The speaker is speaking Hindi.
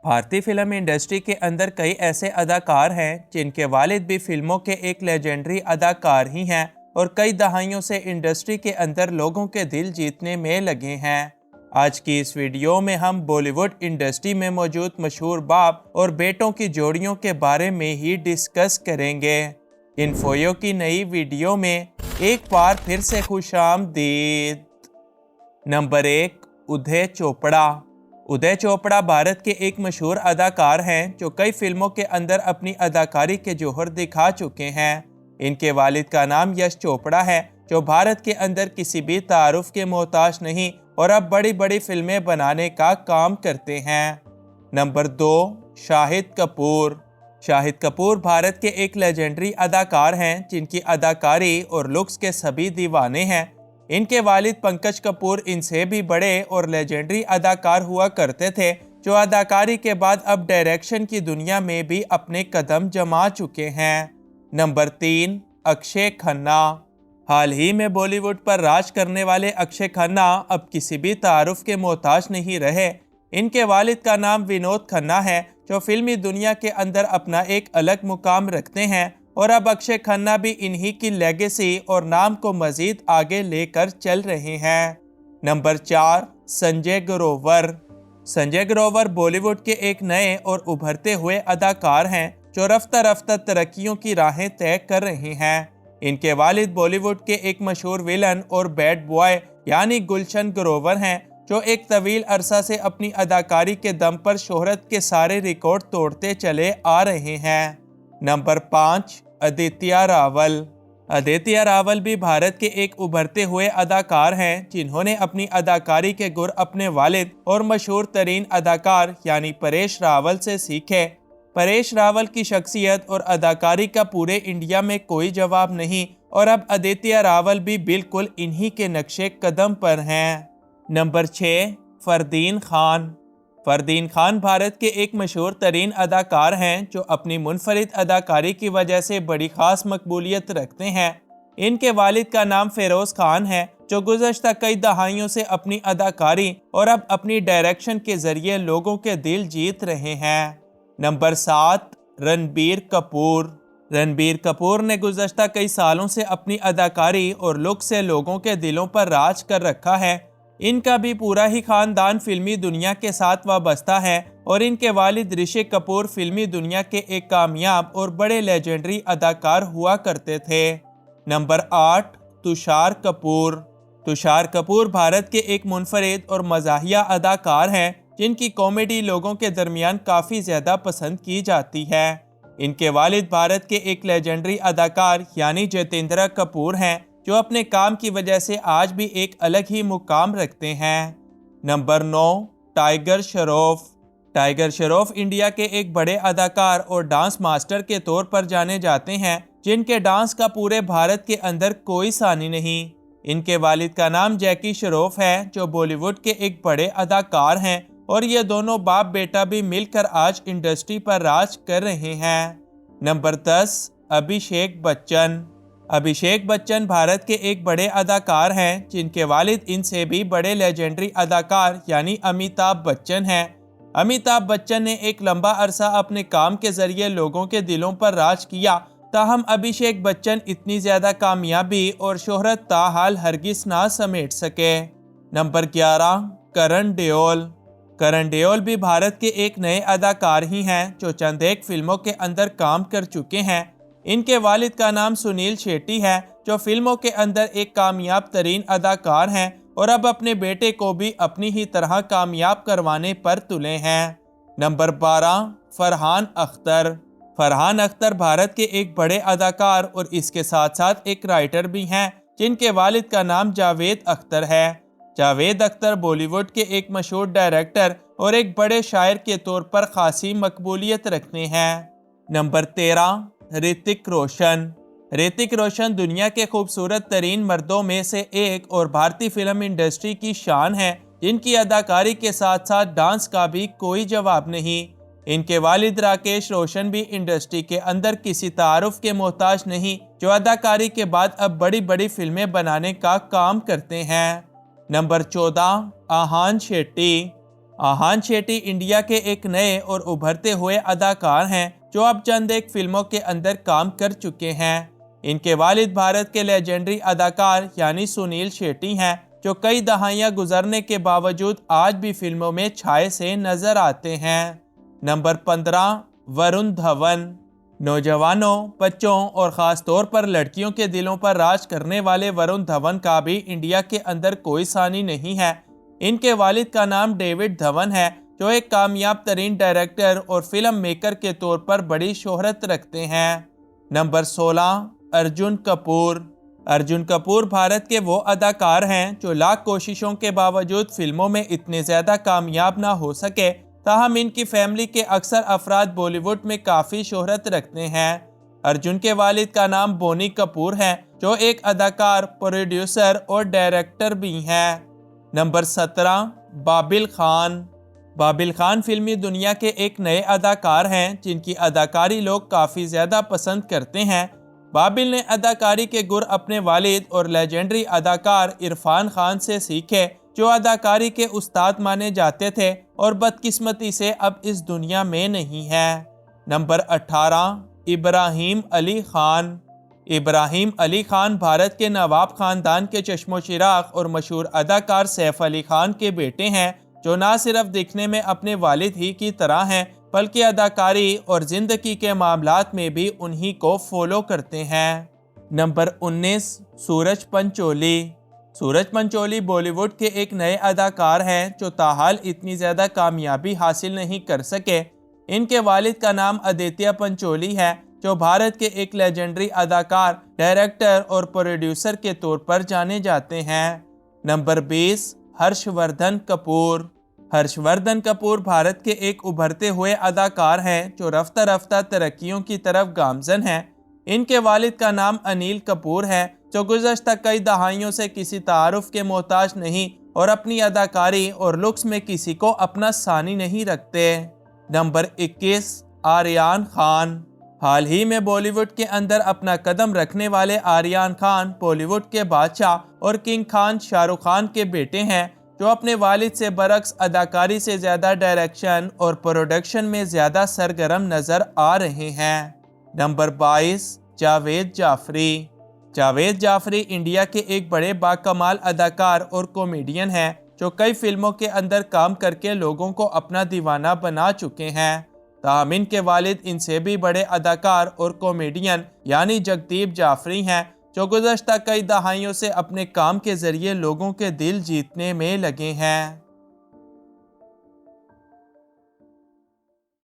भारतीय फिल्म इंडस्ट्री के अंदर कई ऐसे अदाकार हैं जिनके वालिद भी फिल्मों के एक लेजेंडरी अदाकार ही हैं और कई दहाइयों से इंडस्ट्री के अंदर लोगों के दिल जीतने में लगे हैं। आज की इस वीडियो में हम बॉलीवुड इंडस्ट्री में मौजूद मशहूर बाप और बेटों की जोड़ियों के बारे में ही डिस्कस करेंगे। इन्फोयो की नई वीडियो में एक बार फिर से खुशामदीद। नंबर 1, उदय चोपड़ा। उदय चोपड़ा भारत के एक मशहूर अदाकार हैं जो कई फिल्मों के अंदर अपनी अदाकारी के जौहर दिखा चुके हैं। इनके वालिद का नाम यश चोपड़ा है जो भारत के अंदर किसी भी तारुफ के मोहताज नहीं और अब बड़ी बड़ी फिल्में बनाने का काम करते हैं। नंबर 2, शाहिद कपूर। शाहिद कपूर भारत के एक लेजेंडरी अदाकार हैं जिनकी अदाकारी और लुक्स के सभी दीवाने हैं। इनके वालिद पंकज कपूर इनसे भी बड़े और लेजेंडरी अदाकार हुआ करते थे जो अदाकारी के बाद अब डायरेक्शन की दुनिया में भी अपने कदम जमा चुके हैं। नंबर 3, अक्षय खन्ना। हाल ही में बॉलीवुड पर राज करने वाले अक्षय खन्ना अब किसी भी तारुफ के मोहताज नहीं रहे। इनके वालिद का नाम विनोद खन्ना है जो फिल्मी दुनिया के अंदर अपना एक अलग मुकाम रखते हैं और अब अक्षय खन्ना भी इन्हीं की लेगेसी और नाम को मजीद आगे लेकर चल रहे हैं। नंबर 4, संजय ग्रोवर। संजय ग्रोवर बॉलीवुड के एक नए और उभरते हुए अदाकार हैं जो रफ्ता रफ्ता तरक्कियों की राहें तय कर रहे हैं। इनके वालिद बॉलीवुड के एक मशहूर विलन और बैड बॉय यानी गुलशन ग्रोवर हैं जो एक तवील अरसा से अपनी अदाकारी के दम पर शोहरत के सारे रिकॉर्ड तोड़ते चले आ रहे हैं। नंबर 5, आदित्य रावल। आदित्य रावल भी भारत के एक उभरते हुए अदाकार हैं जिन्होंने अपनी अदाकारी के गुर अपने वालिद और मशहूर तरीन अदाकार यानी परेश रावल से सीखे। परेश रावल की शख्सियत और अदाकारी का पूरे इंडिया में कोई जवाब नहीं और अब आदित्य रावल भी बिल्कुल इन्हीं के नक्शे कदम पर हैं। नंबर 6, फरदीन खान। फरदीन खान भारत के एक मशहूर तरीन अदाकार हैं जो अपनी मुनफरिद अदाकारी की वजह से बड़ी खास मकबूलियत रखते हैं। इनके वालिद का नाम फेरोज खान है जो गुज़श्ता कई दहाइयों से अपनी अदाकारी और अब अपनी डायरेक्शन के जरिए लोगों के दिल जीत रहे हैं। नंबर 7, रणबीर कपूर। रणबीर कपूर ने गुज़श्ता कई सालों से अपनी अदाकारी और लुक से लोगों के दिलों पर राज कर रखा है। इनका भी पूरा ही खानदान फिल्मी दुनिया के साथ वाबस्ता है और इनके वालिद ऋषि कपूर फिल्मी दुनिया के एक कामयाब और बड़े लेजेंडरी अदाकार हुआ करते थे। नंबर 8, तुषार कपूर। तुषार कपूर भारत के एक मुनफरिद और मज़ाहिया अदाकार हैं जिनकी कॉमेडी लोगों के दरमियान काफ़ी ज़्यादा पसंद की जाती है। इनके वालिद भारत के एक लेजेंडरी अदाकार यानी जितेंद्र कपूर हैं जो अपने काम की वजह से आज भी एक अलग ही मुकाम रखते हैं। Number 9, tiger Shroff. Tiger Shroff India के एक बड़े अदाकार और डांस मास्टर के तौर पर जाने जाते हैं जिनके डांस का पूरे भारत के अंदर कोई सानी नहीं। इनके वालिद का नाम जैकी श्रॉफ है जो बॉलीवुड के एक बड़े अदाकार हैं और ये दोनों बाप बेटा भी मिलकर आज इंडस्ट्री पर राज कर रहे हैं। नंबर 10, अभिषेक बच्चन। अभिषेक बच्चन भारत के एक बड़े अदाकार हैं जिनके वालिद इनसे भी बड़े लेजेंडरी अदाकार यानी अमिताभ बच्चन हैं। अमिताभ बच्चन ने एक लंबा अरसा अपने काम के जरिए लोगों के दिलों पर राज किया, ताहम अभिषेक बच्चन इतनी ज़्यादा कामयाबी और शोहरत ताहाल हरगिज ना समेट सके। नंबर 11, करण देओल। करण देओल भी भारत के एक नए अदाकार ही हैं जो चंद एक फिल्मों के अंदर काम कर चुके हैं। इनके वालिद का नाम सुनील शेट्टी है जो फिल्मों के अंदर एक कामयाब तरीन अदाकार हैं और अब अपने बेटे को भी अपनी ही तरह कामयाब करवाने पर तुले हैं। नंबर 12, फरहान अख्तर। फरहान अख्तर भारत के एक बड़े अदाकार और इसके साथ साथ एक राइटर भी हैं जिनके वालिद का नाम जावेद अख्तर है। जावेद अख्तर बॉलीवुड के एक मशहूर डायरेक्टर और एक बड़े शायर के तौर पर खासी मकबूलियत रखते हैं। नंबर 13, ऋतिक रोशन। ऋतिक रोशन दुनिया के खूबसूरत तरीन मर्दों में से एक और भारतीय फिल्म इंडस्ट्री की शान है जिनकी अदाकारी के साथ साथ डांस का भी कोई जवाब नहीं। इनके वालिद राकेश रोशन भी इंडस्ट्री के अंदर किसी तारुफ के मोहताज नहीं जो अदाकारी के बाद अब बड़ी बड़ी फिल्में बनाने का काम करते हैं। नंबर 14, आहान शेट्टी। आहान शेट्टी इंडिया के एक नए और उभरते हुए अदाकार हैं जो अब चंद एक फिल्मों के अंदर काम कर चुके हैं। इनके वालिद भारत के लेजेंडरी अदाकार यानी सुनील शेट्टी हैं, जो कई दहाइयां गुजरने के बावजूद आज भी फिल्मों में छाए से नजर आते हैं। नंबर 15, वरुण धवन। नौजवानों, बच्चों और ख़ास तौर पर लड़कियों के दिलों पर राज करने वाले वरुण धवन का भी इंडिया के अंदर कोई सानी नहीं है। इनके वालिद का नाम डेविड धवन है, जो एक कामयाब तरीन डायरेक्टर और फिल्म मेकर के तौर पर बड़ी शोहरत रखते हैं। नंबर 16, अर्जुन कपूर। अर्जुन कपूर भारत के वो अदाकार हैं जो लाख कोशिशों के बावजूद फिल्मों में इतने ज़्यादा कामयाब ना हो सके, ताहम इनकी फैमिली के अक्सर अफराद बॉलीवुड में काफ़ी शोहरत रखते हैं। अर्जुन के वालिद का नाम बोनी कपूर है, जो एक अदाकार, प्रोड्यूसर और डायरेक्टर भी हैं। नंबर 17, बाबिल खान। बाबिल खान फिल्मी दुनिया के एक नए अदाकार हैं जिनकी अदाकारी लोग काफ़ी ज़्यादा पसंद करते हैं। बाबिल ने अदाकारी के गुर अपने वालिद और लेजेंडरी अदाकार इरफान खान से सीखे, जो अदाकारी के उस्ताद माने जाते थे और बदकिस्मती से अब इस दुनिया में नहीं है। नंबर 18, इब्राहिम अली खान। इब्राहिम अली खान भारत के नवाब ख़ानदान के चश्मो चिराग और मशहूर अदाकार सैफ अली खान के बेटे हैं, जो ना सिर्फ दिखने में अपने वालिद ही की तरह हैं, बल्कि अदाकारी और ज़िंदगी के मामलात में भी उन्हीं को फॉलो करते हैं। नंबर 19, सूरज पंचोली। सूरज पंचोली बॉलीवुड के एक नए अदाकार हैं जो ताहाल इतनी ज़्यादा कामयाबी हासिल नहीं कर सके। इनके वालिद का आदित्य आदित्य पंचोली है, जो भारत के एक लेजेंडरी अदाकार, डायरेक्टर और प्रोड्यूसर के तौर पर जाने जाते हैं। नंबर 20, हर्षवर्धन कपूर। हर्षवर्धन कपूर भारत के एक उभरते हुए अदाकार हैं जो रफ्ता रफ्ता तरक्कियों की तरफ गामजन हैं। इनके वालिद का नाम अनिल कपूर है, जो गुज़श्ता कई दहाइयों से किसी तारुफ के मोहताज नहीं और अपनी अदाकारी और लुक्स में किसी को अपना सानी नहीं रखते। नंबर 21, आर्यन खान। हाल ही में बॉलीवुड के अंदर अपना कदम रखने वाले आर्यन खान बॉलीवुड के बादशाह और किंग खान शाहरुख खान के बेटे हैं, जो अपने वालिद से बरक्स अदाकारी से ज़्यादा डायरेक्शन और प्रोडक्शन में ज़्यादा सरगर्म नज़र आ रहे हैं। नंबर 22, जावेद जाफरी। जावेद जाफरी इंडिया के एक बड़े बाकमाल अदाकार और कॉमेडियन हैं, जो कई फिल्मों के अंदर काम करके लोगों को अपना दीवाना बना चुके हैं। ताहम इनके वालिद इनसे भी बड़े अदाकार और कॉमेडियन यानी जगदीप जाफरी हैं, जो गुज़श्ता कई दहाइयों से अपने काम के ज़रिए लोगों के दिल जीतने में लगे हैं।